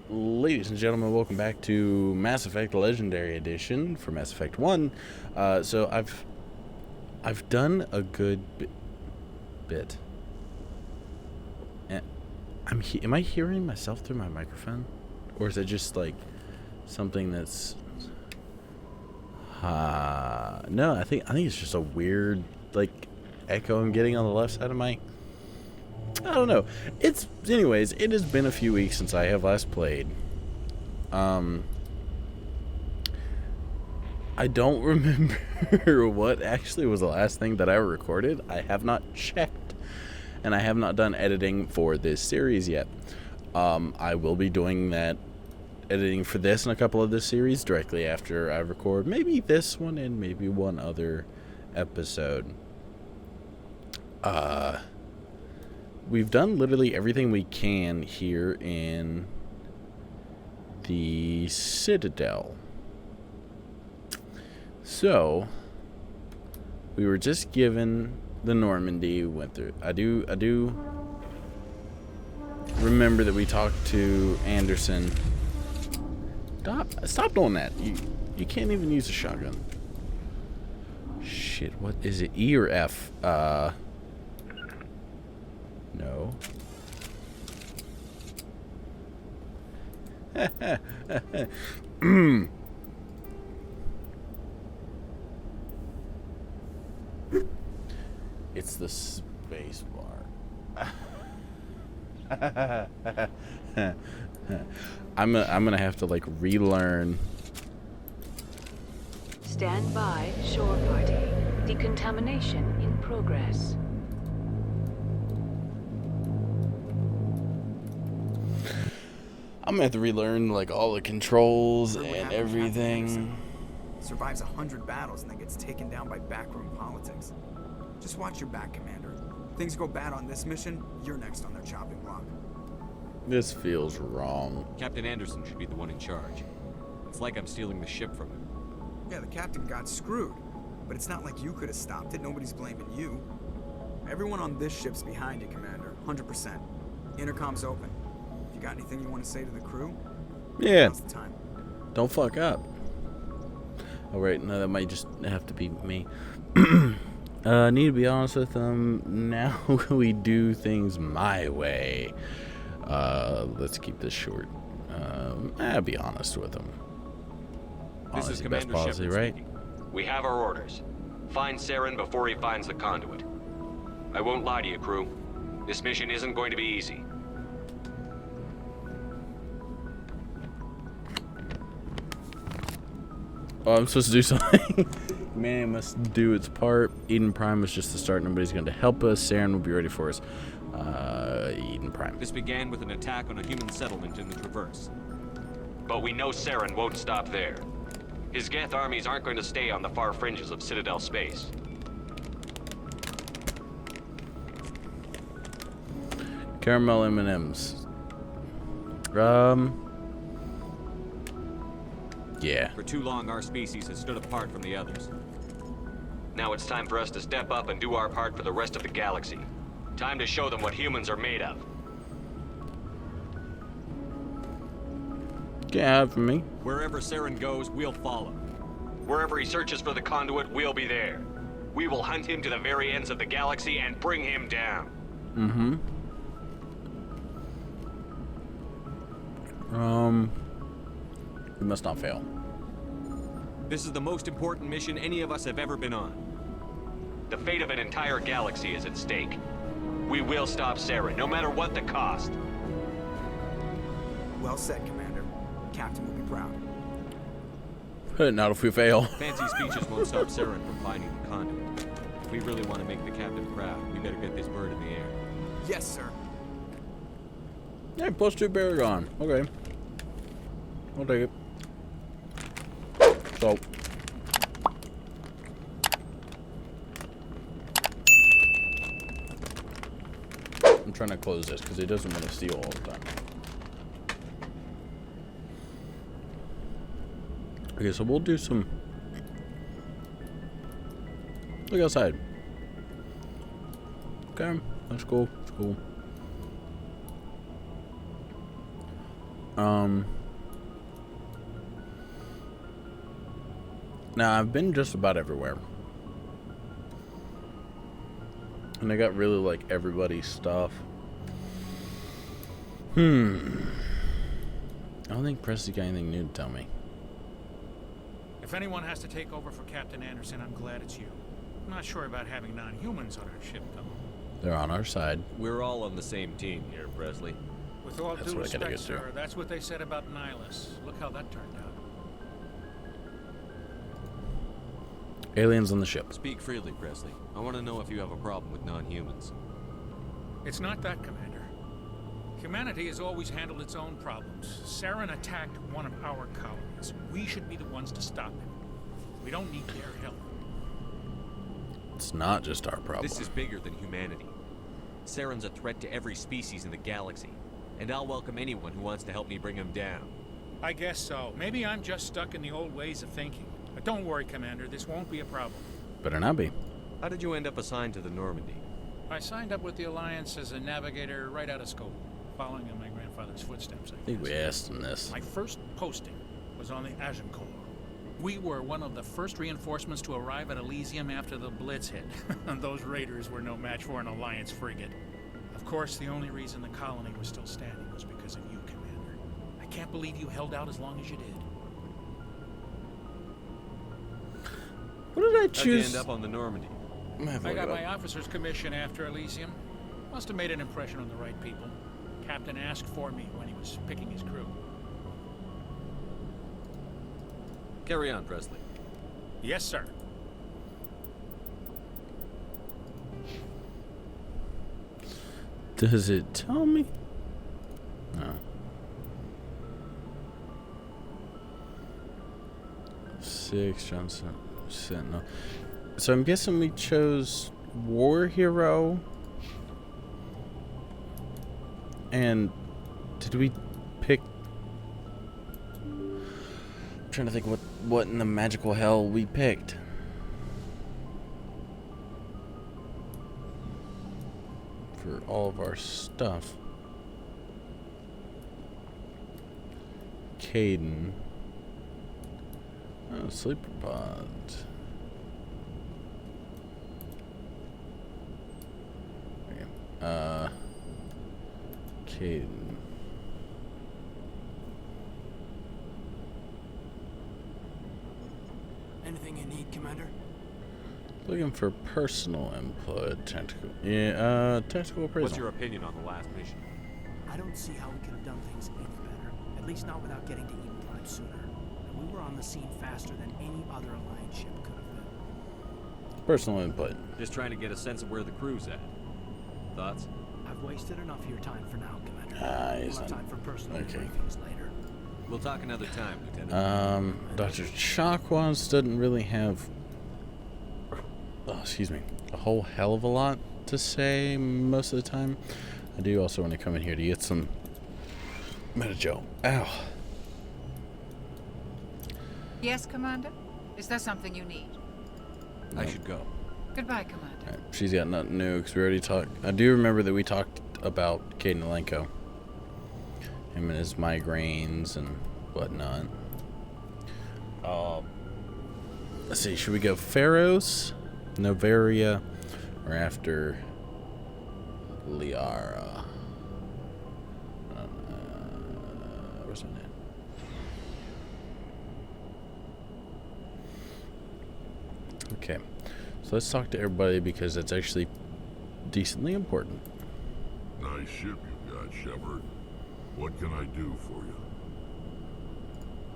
Ladies and gentlemen, welcome back to Mass Effect Legendary Edition for Mass Effect 1. So I've done a good bit. Am I hearing myself through my microphone? Or is it just like something that's no, I think it's just a weird like echo I'm getting on the left side of my I don't know. Anyways, it has been a few weeks since I have last played. I don't remember what actually was the last thing that I recorded. I have not checked, and I have not done editing for this series yet. I will be doing that editing for this and a couple of this series directly after I record maybe this one and maybe one other episode. We've done literally everything we can here in the Citadel. So, we were just given the Normandy, went through. I do remember that we talked to Anderson. Stop doing that. You can't even use a shotgun. Shit, what is it? E or F? No. It's the space bar. I'm gonna have to like relearn. Stand by, shore party. Decontamination in progress. I'm gonna have to relearn like all the controls and everything. Survives 100 battles and then gets taken down by backroom politics. Just watch your back, Commander. Things go bad on this mission, you're next on their chopping block. This feels wrong. Captain Anderson should be the one in charge. It's like I'm stealing the ship from him. Yeah, the captain got screwed. But it's not like you could have stopped it. Nobody's blaming you. Everyone on this ship's behind you, Commander. 100%. Intercom's open. If you got anything you want to say to the crew? Yeah. Now's the time. Don't fuck up. Oh, right. No, that might just have to be me. Need to be honest with them. Now we do things my way. Let's keep this short. I'll be honest with them. This is Best Commander policy, Shepard right? speaking. We have our orders. Find Saren before he finds the conduit. I won't lie to you, crew. This mission isn't going to be easy. Oh, I'm supposed to do something. Man must do its part. Eden Prime is just the start. Nobody's going to help us. Saren will be ready for us. Eden Prime. This began with an attack on a human settlement in the Traverse. But we know Saren won't stop there. His Geth armies aren't going to stay on the far fringes of Citadel space. Caramel M&Ms. Yeah. For too long, our species has stood apart from the others. Now it's time for us to step up and do our part for the rest of the galaxy. Time to show them what humans are made of. Can't have from me. Wherever Saren goes, we'll follow. Wherever he searches for the conduit, we'll be there. We will hunt him to the very ends of the galaxy and bring him down. Mm-hmm. We must not fail. This is the most important mission any of us have ever been on. The fate of an entire galaxy is at stake. We will stop Saren, no matter what the cost. Well said, Commander. Captain will be proud. Not if we fail. Fancy speeches won't stop Saren from finding the conduit. If we really want to make the captain proud, we better get this bird in the air. Yes, sir. Yeah, +2 Paragon. Okay. I'll take it. So. I'm trying to close this because it doesn't want to steal all the time. Okay, so we'll do some. Look outside. Okay, that's cool. That's cool. Now I've been just about everywhere. And I got really like everybody's stuff. I don't think Presley got anything new to tell me. If anyone has to take over for Captain Anderson, I'm glad it's you. I'm not sure about having non-humans on our ship, though. They're on our side. We're all on the same team here, Presley. With all That's due what I gotta respect, get sir, that's what they said about Nihilus. Look how that turned out. Aliens on the ship. Speak freely, Presley. I want to know if you have a problem with non-humans. It's not that, Commander. Humanity has always handled its own problems. Saren attacked one of our colonies. We should be the ones to stop him. We don't need their help. It's not just our problem. This is bigger than humanity. Saren's a threat to every species in the galaxy, and I'll welcome anyone who wants to help me bring him down. I guess so. Maybe I'm just stuck in the old ways of thinking. But don't worry, Commander. This won't be a problem. Better not be. How did you end up assigned to the Normandy? I signed up with the Alliance as a navigator right out of school, following in my grandfather's footsteps, I think we asked him this. My first posting was on the Agincourt. We were one of the first reinforcements to arrive at Elysium after the Blitz hit. Those raiders were no match for an Alliance frigate. Of course, the only reason the colony was still standing was because of you, Commander. I can't believe you held out as long as you did. What did I How'd you choose? end up on the Normandy? I got my officer's commission after Elysium. Must have made an impression on the right people. Captain asked for me when he was picking his crew. Carry on, Presley. Yes, sir. Does it tell me? No. 6 Johnson Sentinel. So I'm guessing we chose War Hero. And did we pick? I'm trying to think what in the magical hell we picked. For all of our stuff. Caden. Oh, sleeper pod. Okay. Caden. Anything you need, Commander? Looking for personal input. Tactical. Yeah, tactical appraisal. What's your opinion on the last mission? I don't see how we could have done things any better. At least not without getting to Eden Prime sooner. And we were on the scene faster than any other Alliance ship could have been. Personal input. Just trying to get a sense of where the crew's at. Thoughts? I've wasted enough of your time for now, Commander. He's We'll have on. time for personal Okay. briefings later. We'll talk another time, Lieutenant. Dr. Chakwas doesn't really have, excuse me, a whole hell of a lot to say most of the time. I do also want to come in here to get some Metajo. Ow. Yes, Commander? Is there something you need? I should go. Goodbye, Commander. Alright, she's got nothing new because we already talked. I do remember that we talked about Caden Alenko. Him and his migraines and whatnot. Let's see, should we go Pharos, Novaria, or after Liara? Where's my name? Okay, so let's talk to everybody because it's actually decently important. Nice ship you got, Shepard. What can I do for you?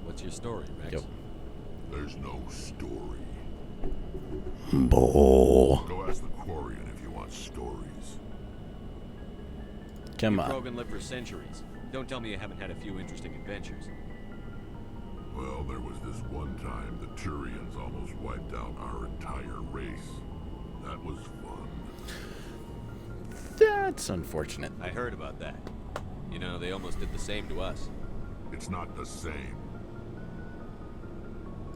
What's your story, Rex? Yep. There's no story. Bull. Go ask the Quarian if you want stories. Come You on. Krogan lived for centuries. Don't tell me you haven't had a few interesting adventures. Well, there was this one time the Turians almost wiped out our entire race. That was fun. That's unfortunate. I heard about that. You know, they almost did the same to us. It's not the same.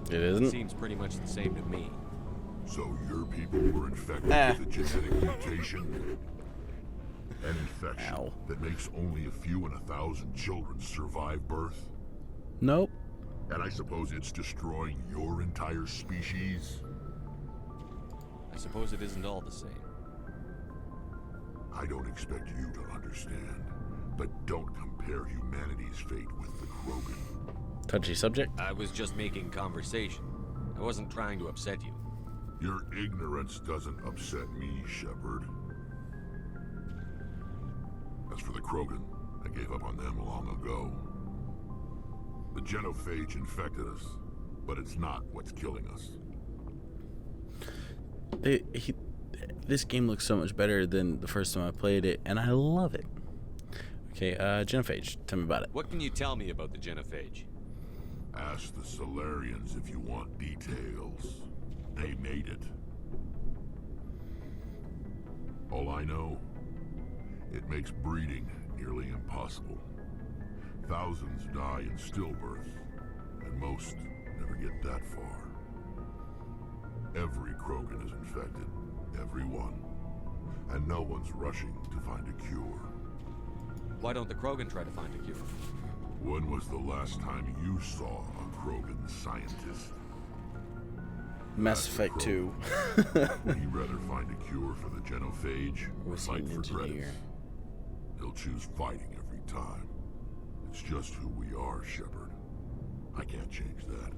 It isn't? Seems pretty much the same to me. So your people were infected with a genetic mutation? An infection Ow. that makes only a few in 1,000 children survive birth? Nope. And I suppose it's destroying your entire species? I suppose it isn't all the same. I don't expect you to understand, but don't compare humanity's fate with the Krogan. Touchy subject. I was just making conversation. I wasn't trying to upset you. Your ignorance doesn't upset me, Shepard. As for the Krogan, I gave up on them long ago. The genophage infected us, but it's not what's killing us. This game looks so much better than the first time I played it, and I love it. Okay, genophage. Tell me about it. What can you tell me about the genophage? Ask the Solarians if you want details. They made it. All I know, it makes breeding nearly impossible. Thousands die in stillbirth, and most never get that far. Every Krogan is infected, every one. And no one's rushing to find a cure. Why don't the Krogan try to find a cure? When was the last time you saw a Krogan scientist? Mass Effect 2. Would he rather find a cure for the genophage or Was he fight an for engineer? credits? He'll choose fighting every time. It's just who we are, Shepard. I can't change that.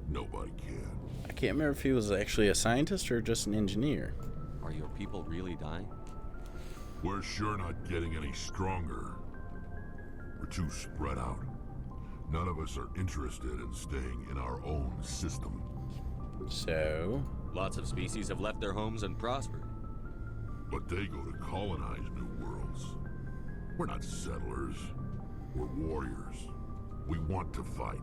Nobody can. I can't remember if he was actually a scientist or just an engineer. Are your people really dying? We're sure not getting any stronger. We're too spread out. None of us are interested in staying in our own system. So, Lots of species have left their homes and prospered. But they go to colonize new worlds. We're not settlers. We're warriors. We want to fight.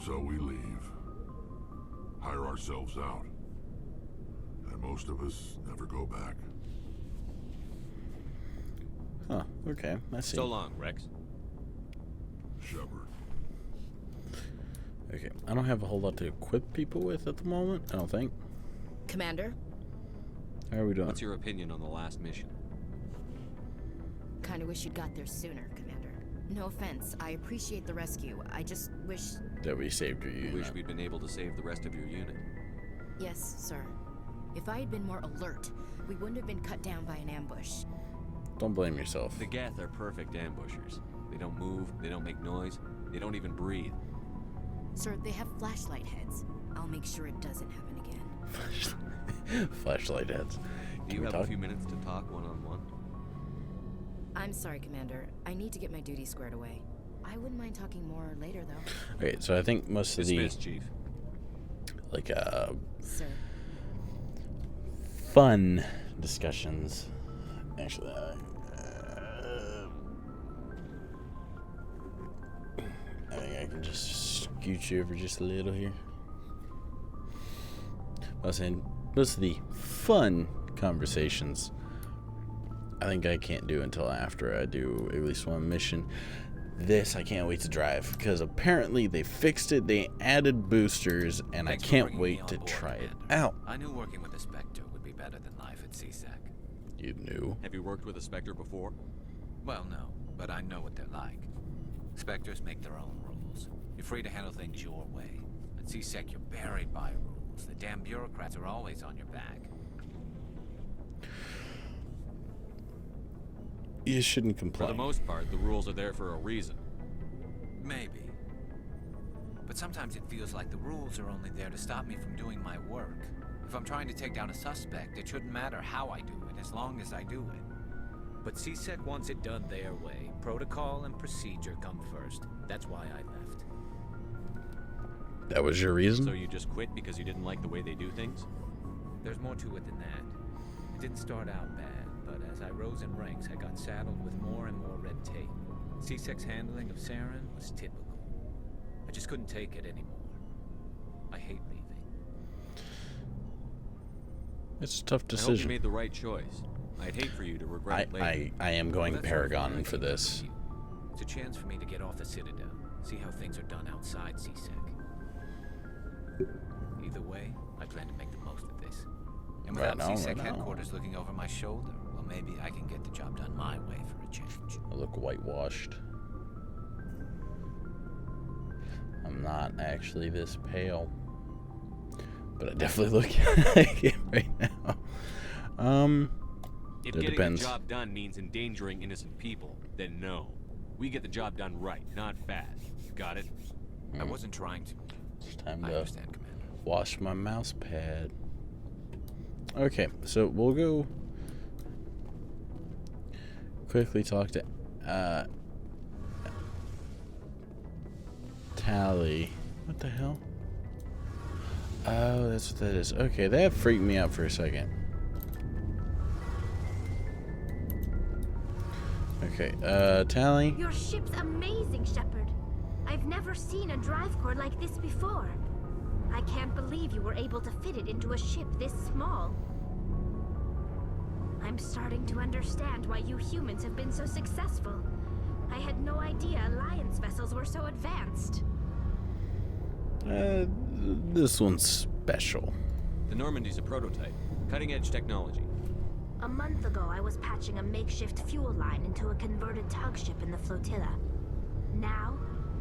So we leave. Hire ourselves out. And most of us never go back. huh, okay, I see. So long, Rex. Shepard. Okay, I don't have a whole lot to equip people with at the moment, I don't think. Commander, How are we doing? What's your opinion on the last mission? kinda wish you'd got there sooner, Commander. No offense, I appreciate the rescue. I just wish... That we saved your You unit. wish we'd been able to save the rest of your unit. Yes, sir. If I had been more alert, we wouldn't have been cut down by an ambush. Don't blame yourself. The Geth are perfect ambushers. They don't move, they don't make noise, they don't even breathe. Sir, they have flashlight heads. I'll make sure it doesn't happen again. Flashlight heads. Do Can you we have talk? a few minutes to talk one-on-one? I'm sorry, Commander. I need to get my duties squared away. I wouldn't mind talking more later, though. Okay, so I think most of the, Dismissed, Chief. like, Sir. fun discussions. Actually, I think I can just scoot you over just a little here. I was saying, most of the fun conversations, I think I can't do until after I do at least one mission. This I can't wait to drive because apparently they fixed it. They added boosters, and Thanks I for can't bringing me wait on to board, try it Commander. out. I knew working with a Spectre would be better than life at CSEC. You knew? Have you worked with a Spectre before? Well, no, but I know what they're like. Spectres make their own rules. You're free to handle things your way. At CSEC, you're buried by rules. The damn bureaucrats are always on your back. You shouldn't For complain. the most part, the rules are there for a reason. Maybe. But sometimes it feels like the rules are only there to stop me from doing my work. If I'm trying to take down a suspect, it shouldn't matter how I do it, as long as I do it. But CSEC wants it done their way. Protocol and procedure come first. That's why I left. That was your reason? So you just quit because you didn't like the way they do things? There's more to it than that. It didn't start out bad, but as I rose in ranks, I got saddled with more and more red tape. CSEC's handling of Saren was typical. I just couldn't take it anymore. I hate leaving. It's a tough I hope you decision. made the right choice. I'd hate for you to regret it later. I am going Well, that's why I Paragon came for up this. with you. It's a chance for me to get off the Citadel, see how things are done outside CSEC. Either way, I plan to make the most of this. And Right without now, CSEC right now. headquarters looking over my shoulder, well, maybe I can get the job done my way for a change. I look whitewashed. I'm not actually this pale, but I definitely look like it right now. If It getting depends. the job done means endangering innocent people, then no. We get the job done right, not fast. Got it? I wasn't trying to. It's time I to understand, Commander. wash my mouse pad. Okay, so we'll go quickly talk to Tally. What the hell? Oh, that's what that is. Okay, that freaked me out for a second. Okay, Tally. Your ship's amazing, Shepard. I've never seen a drive core like this before. I can't believe you were able to fit it into a ship this small. I'm starting to understand why you humans have been so successful. I had no idea Alliance vessels were so advanced. This one's special. The Normandy's a prototype. Cutting-edge technology. A month ago, I was patching a makeshift fuel line into a converted tug ship in the flotilla. Now,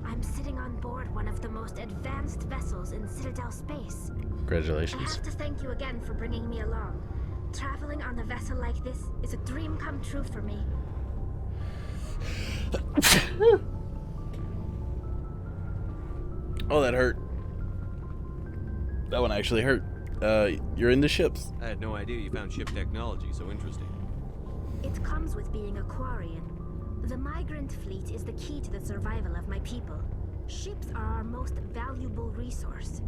I'm sitting on board one of the most advanced vessels in Citadel space. I Congratulations. have to thank you again for bringing me along. Traveling on a vessel like this is a dream come true for me. Oh, that hurt. That one actually hurt. You're into ships. I had no idea you found ship technology so interesting. It comes with being a Quarian. The migrant fleet is the key to the survival of my people. Ships are our most valuable resource.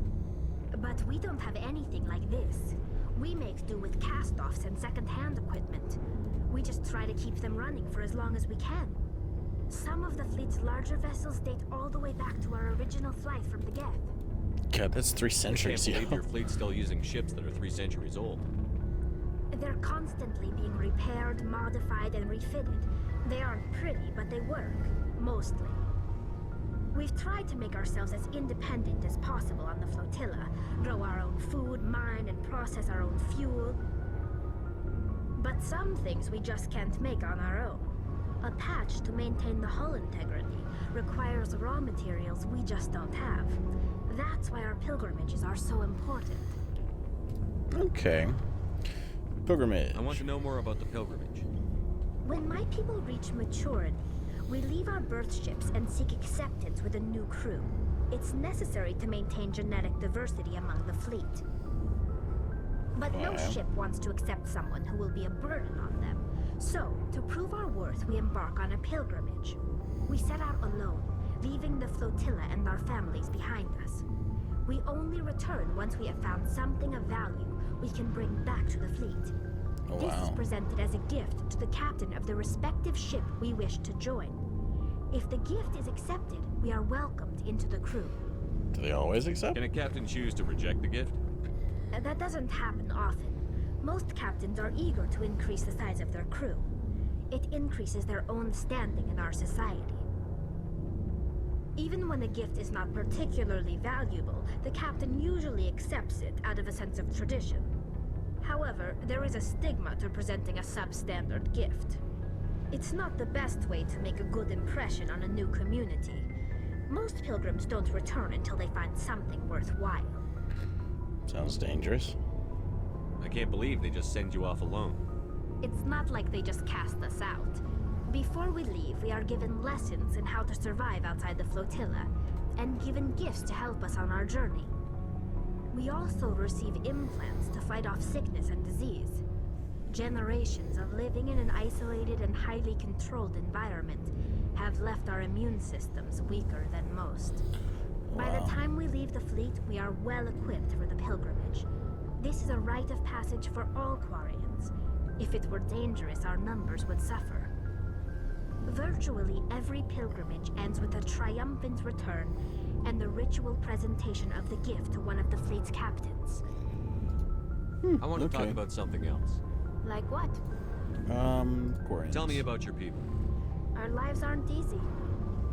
But we don't have anything like this. We make do with cast-offs and second-hand equipment. We just try to keep them running for as long as we can. Some of the fleet's larger vessels date all the way back to our original flight from the Geth. God, that's 3 I can't centuries, believe yo. your fleet's still using ships that are 3 centuries old. They're constantly being repaired, modified, and refitted. They aren't pretty, but they work. Mostly. We've tried to make ourselves as independent as possible on the flotilla. Grow our own food, mine, and process our own fuel. But some things we just can't make on our own. A patch to maintain the hull integrity requires raw materials we just don't have. That's why our pilgrimages are so important. Okay. Pilgrimage. I want to know more about the pilgrimage. When my people reach maturity, we leave our birth ships and seek acceptance with a new crew. It's necessary to maintain genetic diversity among the fleet. But no ship wants to accept someone who will be a burden on them. So, to prove our worth, we embark on a pilgrimage. We set out alone, leaving the flotilla and our families behind us. We only return once we have found something of value we can bring back to the fleet. Oh, This is wow. presented as a gift to the captain of the respective ship we wish to join. If the gift is accepted, we are welcomed into the crew. Do they always accept? Can a captain choose to reject the gift? That doesn't happen often. Most captains are eager to increase the size of their crew. It increases their own standing in our society. Even when a gift is not particularly valuable, the captain usually accepts it out of a sense of tradition. However, there is a stigma to presenting a substandard gift. It's not the best way to make a good impression on a new community. Most pilgrims don't return until they find something worthwhile. Sounds dangerous. I can't believe they just send you off alone. It's not like they just cast us out. Before we leave, we are given lessons in how to survive outside the flotilla, and given gifts to help us on our journey. We also receive implants to fight off sickness and disease. Generations of living in an isolated and highly controlled environment have left our immune systems weaker than most. By the time we leave the fleet, we are well equipped for the pilgrimage. This is a rite of passage for all Quarians. If it were dangerous, our numbers would suffer. Virtually every pilgrimage ends with a triumphant return and the ritual presentation of the gift to one of the fleet's captains. I want to talk okay. about something else. Like what? Quarians. Tell me about your people. Our lives aren't easy.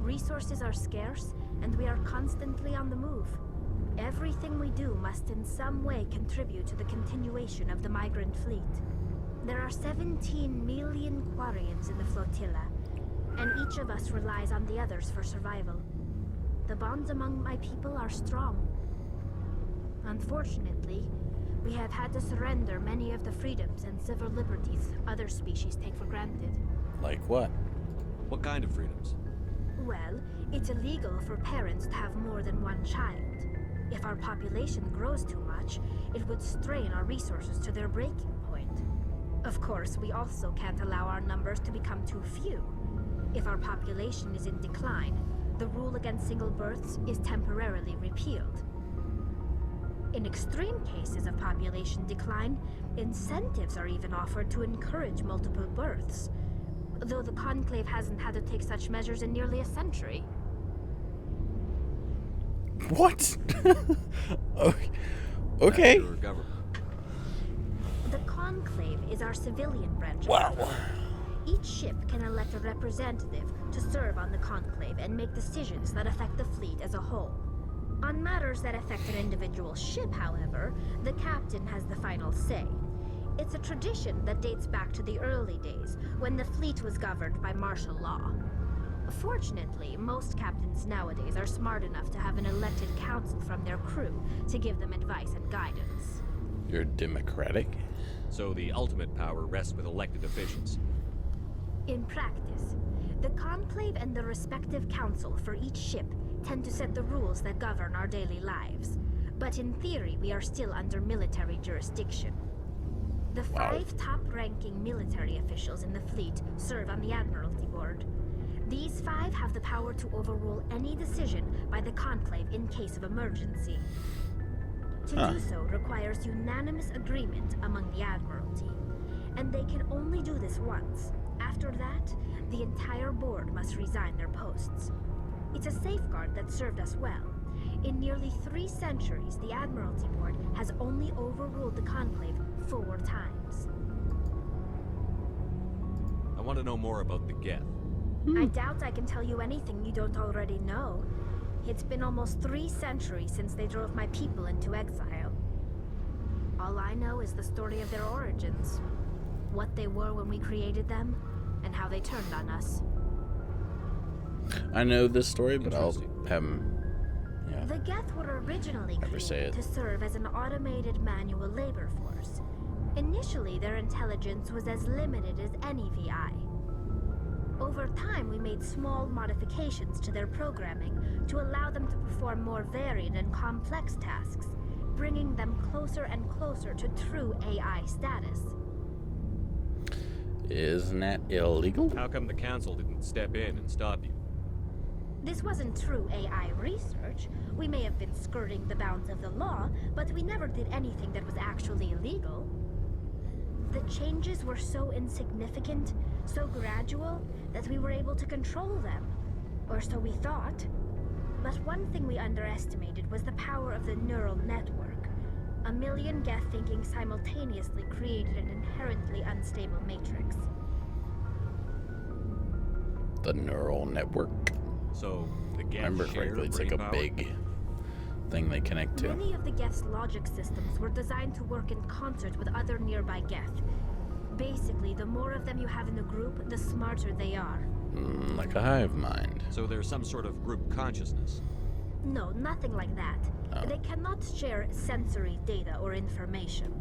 Resources are scarce, and we are constantly on the move. Everything we do must in some way contribute to the continuation of the migrant fleet. There are 17 million Quarians in the flotilla, and each of us relies on the others for survival. The bonds among my people are strong. Unfortunately, we have had to surrender many of the freedoms and civil liberties other species take for granted. Like what? What kind of freedoms? Well, it's illegal for parents to have more than one child. If our population grows too much, it would strain our resources to their breaking point. Of course, we also can't allow our numbers to become too few. If our population is in decline, the rule against single births is temporarily repealed. In extreme cases of population decline, incentives are even offered to encourage multiple births, though the Conclave hasn't had to take such measures in nearly a century. What? Okay. Your government. The Conclave is our civilian branch. Wow. Each ship can elect a representative to serve on the Conclave and make decisions that affect the fleet as a whole. On matters that affect an individual ship, however, the captain has the final say. It's a tradition that dates back to the early days, when the fleet was governed by martial law. Fortunately, most captains nowadays are smart enough to have an elected council from their crew to give them advice and guidance. You're democratic? So the ultimate power rests with elected officials. In practice, the Conclave and the respective council for each ship tend to set the rules that govern our daily lives. But in theory, we are still under military jurisdiction. The 5 top-ranking military officials in the fleet serve on the Admiralty Board. These 5 have the power to overrule any decision by the Conclave in case of emergency. To do so requires unanimous agreement among the Admiralty, and they can only do this once. After that, the entire board must resign their posts. It's a safeguard that served us well. In nearly 3 centuries, the Admiralty Board has only overruled the Conclave 4 times. I want to know more about the Geth. I doubt I can tell you anything you don't already know. It's been almost 3 centuries since they drove my people into exile. All I know is the story of their origins. What they were when we created them, and how they turned on us. I know this story, but I'll have him. Yeah. The Geth were originally Never say created it. to serve as an automated manual labor force. Initially, their intelligence was as limited as any VI. Over time, we made small modifications to their programming to allow them to perform more varied and complex tasks, bringing them closer and closer to true AI status. Isn't that illegal? How come the council didn't step in and stop you? This wasn't true AI research. We may have been skirting the bounds of the law, but we never did anything that was actually illegal. The changes were so insignificant, so gradual, that we were able to control them. Or so we thought. But one thing we underestimated was the power of the neural network. A million Geth thinking simultaneously created an inherently unstable matrix. The neural network. So, the Geth Remember share correctly, it's like a brain power? big thing they connect to. Many of the Geth's logic systems were designed to work in concert with other nearby Geth. Basically, the more of them you have in a group, the smarter they are. Like a hive mind. So there's some sort of group consciousness. No, nothing like that. Oh. They cannot share sensory data or information.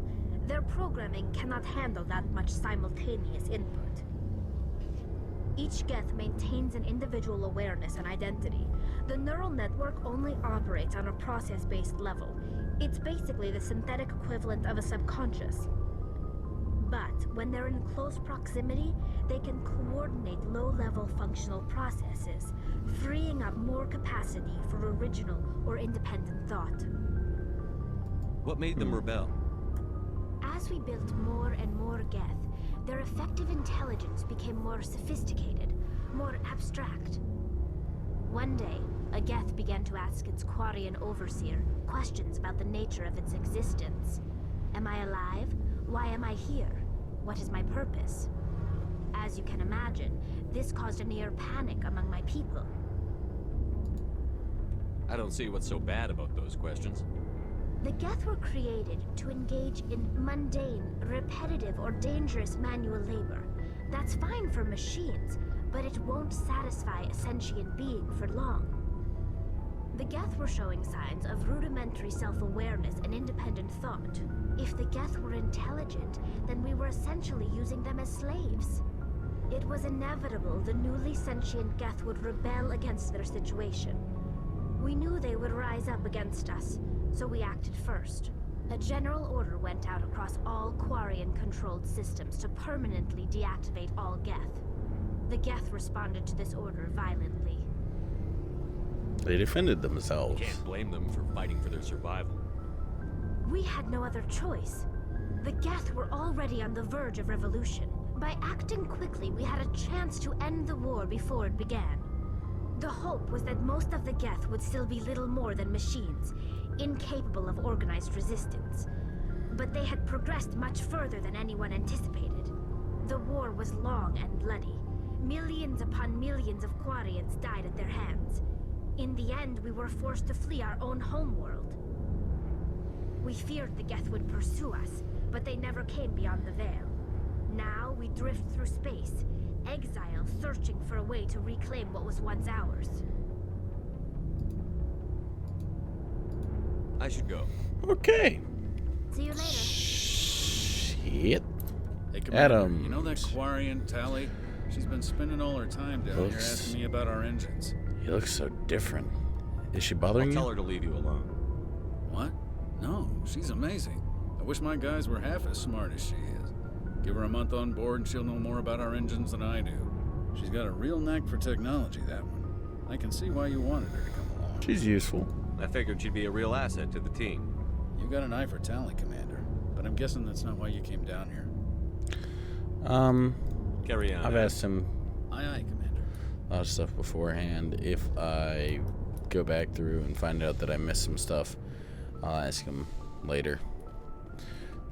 Their programming cannot handle that much simultaneous input. Each Geth maintains an individual awareness and identity. The neural network only operates on a process-based level. It's basically the synthetic equivalent of a subconscious. But when they're in close proximity, they can coordinate low-level functional processes, freeing up more capacity for original or independent thought. What made them rebel? As we built more and more Geth, their effective intelligence became more sophisticated, more abstract. One day, a Geth began to ask its Quarian overseer questions about the nature of its existence. Am I alive? Why am I here? What is my purpose? As you can imagine, this caused a near panic among my people. I don't see what's so bad about those questions. The Geth were created to engage in mundane, repetitive, or dangerous manual labor. That's fine for machines, but it won't satisfy a sentient being for long. The Geth were showing signs of rudimentary self-awareness and independent thought. If the Geth were intelligent, then we were essentially using them as slaves. It was inevitable the newly sentient Geth would rebel against their situation. We knew they would rise up against us, so we acted first. A general order went out across all Quarian-controlled systems to permanently deactivate all Geth. The Geth responded to this order violently. They defended themselves. You can't blame them for fighting for their survival. We had no other choice. The Geth were already on the verge of revolution. By acting quickly, we had a chance to end the war before it began. The hope was that most of the Geth would still be little more than machines, incapable of organized resistance. But they had progressed much further than anyone anticipated. The war was long and bloody. Millions upon millions of Quarians died at their hands. In the end, we were forced to flee our own homeworld. We feared the Geth would pursue us, but they never came beyond the Veil. Now we drift through space, exile searching for a way to reclaim what was once ours. I should go. Okay. See you later. Shit. Hey, Commander, Adam. you know that Quarian, Tally? She's been spending all her time down here Looks- asking me about our engines. He looks so different. Is she I'll bothering tell you? her to leave you alone. What? No, she's amazing. I wish my guys were half as smart as she is. Give her a month on board and she'll know more about our engines than I do. She's got a real knack for technology, that one. I can see why you wanted her to come along. She's useful. I figured she'd be a real asset to the team. You got an eye for talent, Commander. But I'm guessing that's not why you came down here. Carry on. I've asked him Aye, aye, Commander. a lot of stuff beforehand. If I go back through and find out that I missed some stuff, I'll ask him later.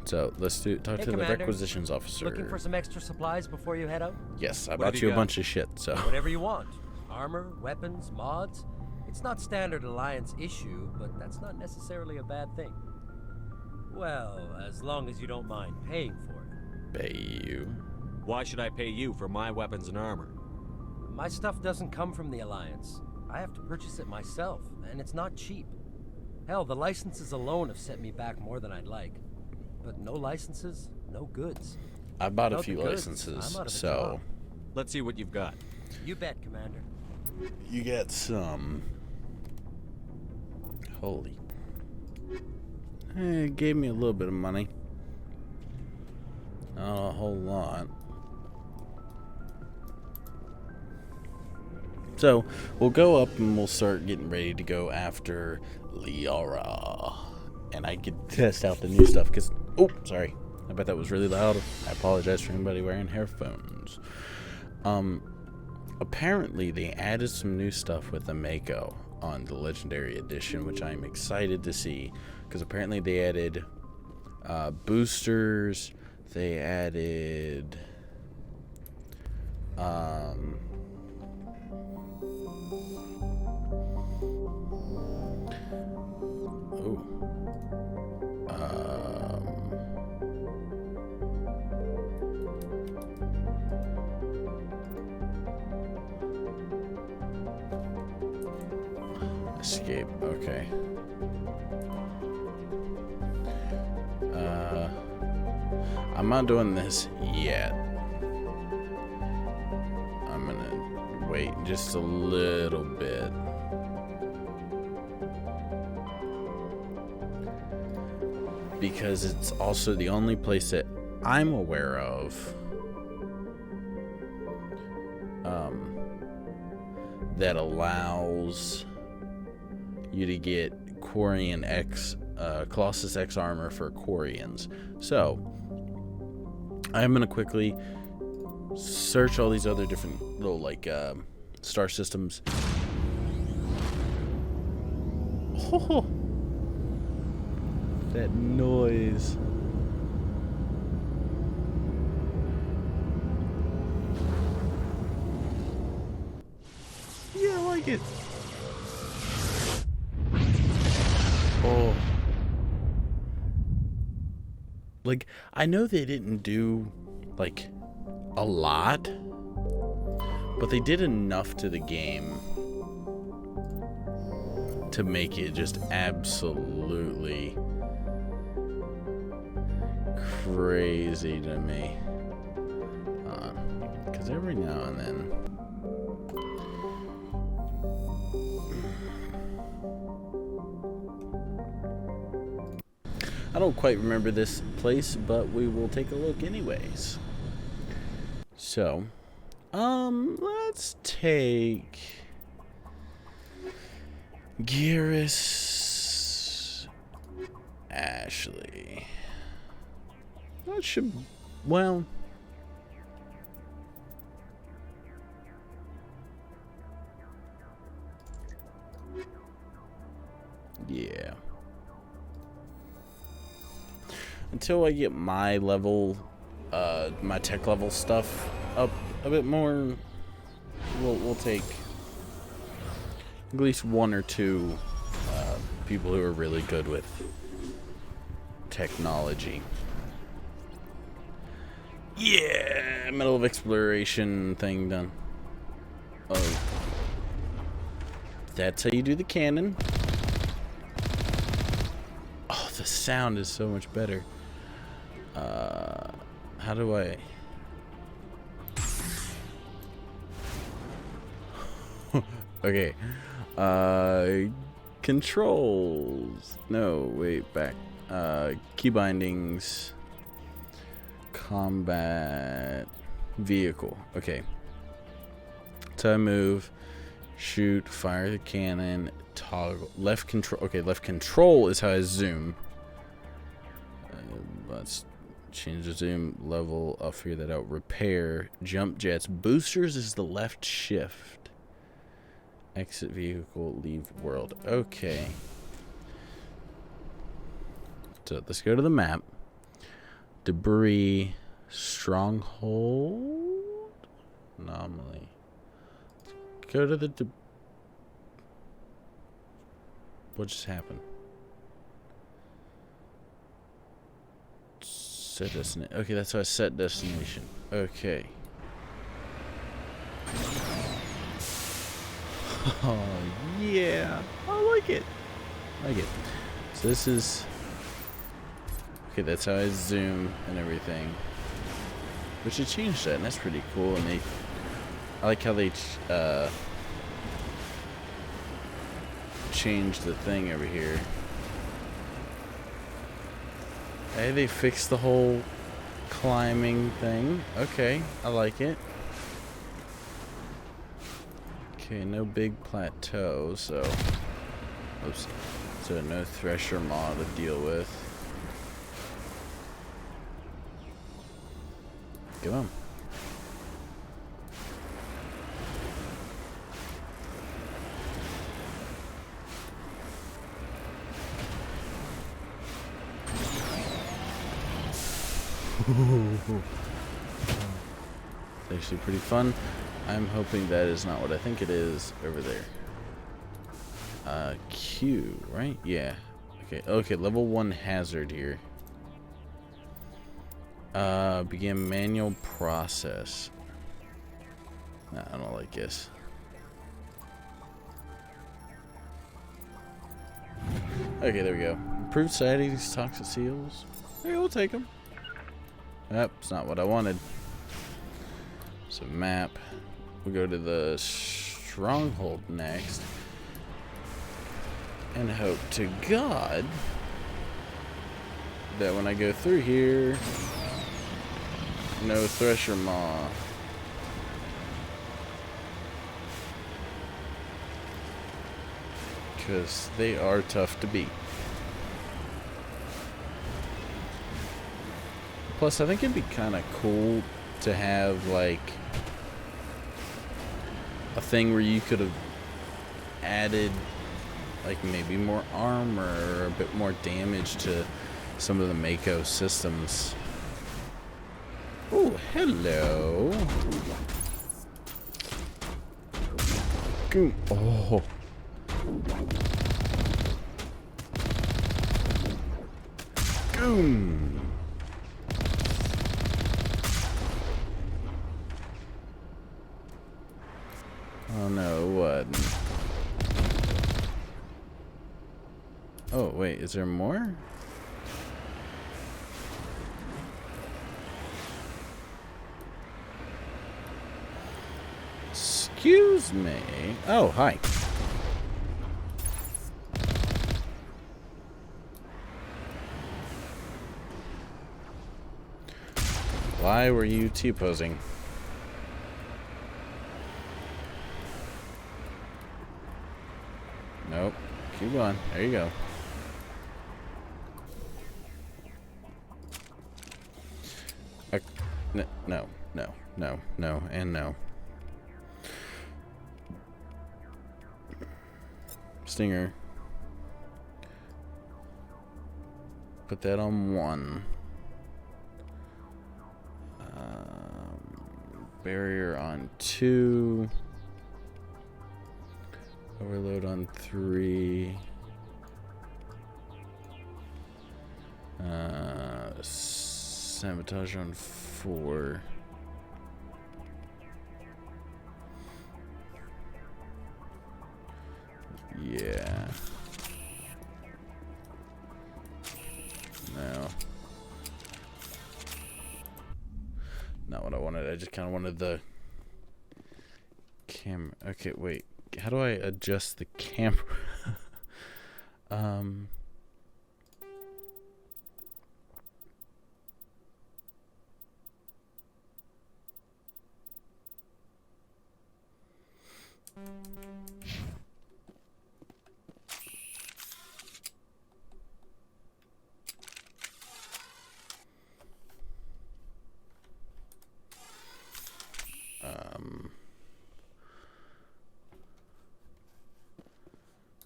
So let's talk to the Commander. requisitions officer. Looking for some extra supplies before you head out? Yes, I What bought have you you a got? bunch of shit. So Whatever you want. Armor, weapons, mods. It's not standard Alliance issue, but that's not necessarily a bad thing. Well, as long as you don't mind paying for it. pay you. Why should I pay you for my weapons and armor? My stuff doesn't come from the Alliance. I have to purchase it myself, and it's not cheap. Hell, the licenses alone have set me back more than I'd like. But no licenses, no goods. I bought a Without few the goods, licenses, I'm out of a so job. Let's see what you've got. You bet, Commander. you get some. Holy. It gave me a little bit of money. Not a whole lot. So, we'll go up and we'll start getting ready to go after Liara. And I could test out the new stuff because... Oh, sorry. I bet that was really loud. I apologize for anybody wearing headphones. Apparently, they added some new stuff with the Mako on the Legendary Edition, which I'm excited to see. Because apparently they added boosters. They added... Escape, okay. I'm not doing this yet. I'm gonna wait just a little bit. Because it's also the only place that I'm aware of that allows you to get Quarian X, Colossus X armor for Quarians. So, I'm gonna quickly search all these other different little star systems. Oh, that noise. Yeah, I like it. Oh. like, I know they didn't do, like, a lot, but they did enough to the game to make it just absolutely crazy to me. Because every now and then, I don't quite remember this place, but we will take a look anyways. So, let's take Garrus Ashley. That should, well, yeah. Until I get my level, my tech level stuff up a bit more, we'll take at least one or two people who are really good with technology. Yeah, middle of exploration thing done. Oh, that's how you do the cannon. Oh, the sound is so much better. How do I? Okay. Controls. No, wait, back. Key bindings. Combat. Vehicle. Okay. So I move. Shoot. Fire the cannon. Toggle. Left control. Okay, left control is how I zoom. Let's change the zoom level. I'll figure that out. Repair. Jump jets. Boosters is the left shift. Exit vehicle. Leave world. Okay. So let's go to the map. Debris. Stronghold. Anomaly. Go to the. What just happened? Set destination. Okay, that's how I set destination. Okay. Oh yeah, I like it. So this is. Okay, that's how I zoom and everything. But you changed that, and that's pretty cool. And I like how they changed the thing over here. Hey, they fixed the whole climbing thing. Okay, I like it. Okay, no big plateau, so. Oops. So no thresher maw to deal with. Come on. It's actually pretty fun. I'm hoping that is not what I think it is over there. Q, right? Yeah. Okay, level 1 hazard here. Begin manual process. Nah, I don't like this. Okay, there we go. Improved sightings, toxic seals. Hey, we'll take them. Yep, it's not what I wanted. So map. We'll go to the stronghold next. And hope to God that when I go through here, no thresher maw. Because they are tough to beat. Plus, I think it'd be kind of cool to have, like, a thing where you could have added, like, maybe more armor or a bit more damage to some of the Mako systems. Oh, hello. Goom. Oh. Goom. Oh no, what? Oh, wait, is there more? Excuse me. Oh, hi. Why were you T-posing? Nope. Keep going. There you go. No, no, no, no, and no. Stinger. Put that on 1. Barrier on 2. Overload on 3. Sabotage on 4. Yeah. No. Not what I wanted. I just kind of wanted the camera. Okay, wait. How do I adjust the camera?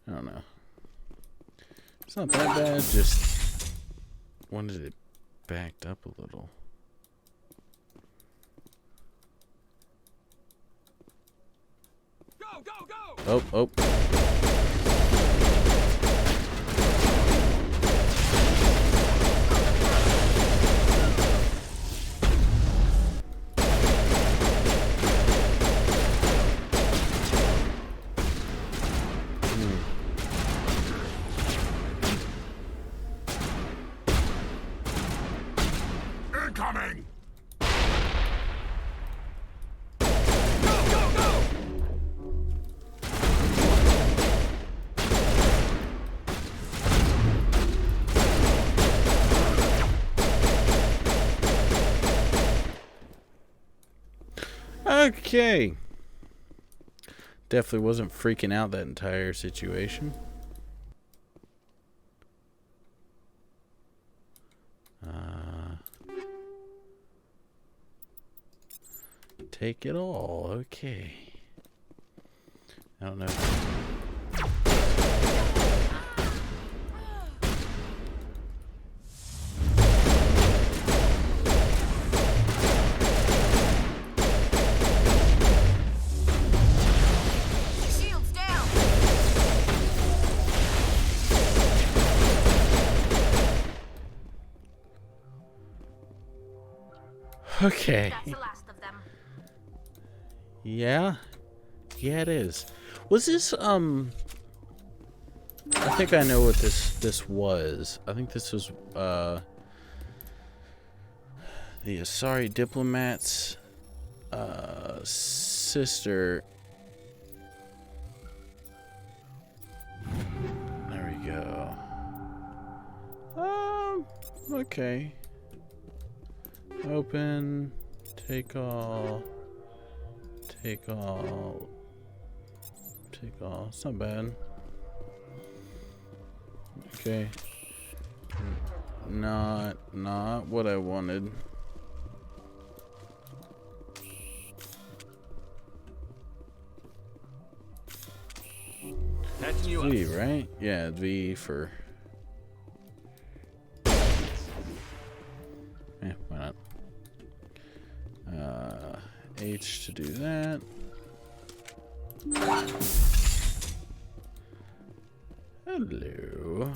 I don't know. It's not that bad, just wanted it backed up a little. Go, go, go! Oh, oh. Incoming! Okay. Definitely wasn't freaking out that entire situation. Take it all. Okay. I don't know. Shields down. Okay. That's the last of them. Yeah. Yeah, it is. Was this I think I know what this was. I think this was the Asari diplomat's sister. There we go. Okay. Open. Take all. Take all. Take all. It's not bad. Okay. Not what I wanted. That's you. V, right? Yeah, V for. Yeah, why not? H to do that. Hello.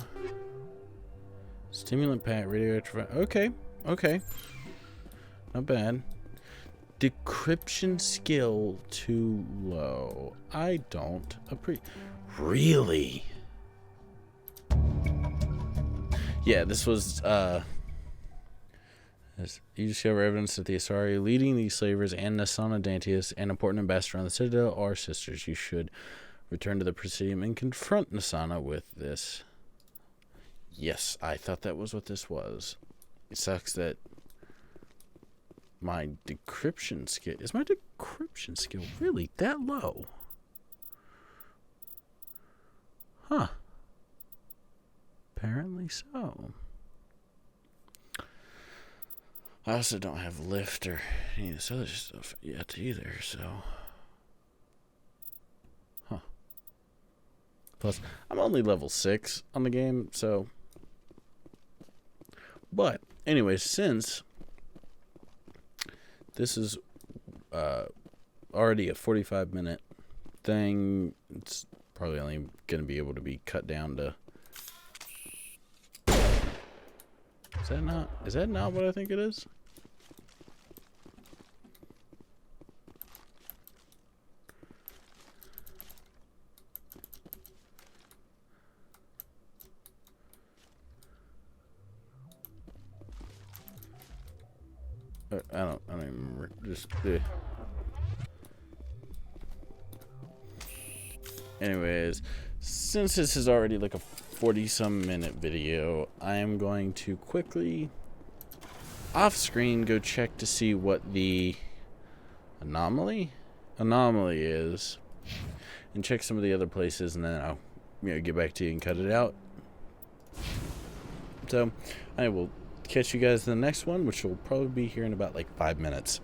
Stimulant pack, radioactive. Okay, okay. Not bad. Decryption skill too low. I don't appreciate. Really? Yeah, this was, you discover evidence that the Asari leading these slavers and Nasana Dantius, an important ambassador on the Citadel, are sisters. You should return to the Presidium and confront Nasana with this. Yes, I thought that was what this was. It sucks that my decryption skill... Is my decryption skill really that low? Huh. Apparently so. I also don't have lift or any of this other stuff yet either, so... Huh. Plus, I'm only level 6 on the game, so... But, anyways, since this is already a 45-minute thing, it's probably only going to be able to be cut down to... Is that not what I think it is? I don't even remember. Just anyways, since this is already like a 40-some minute video, I am going to quickly off screen go check to see what the anomaly is, and check some of the other places, and then I'll get back to you and cut it out. So I will catch you guys in the next one, which will probably be here in about like 5 minutes.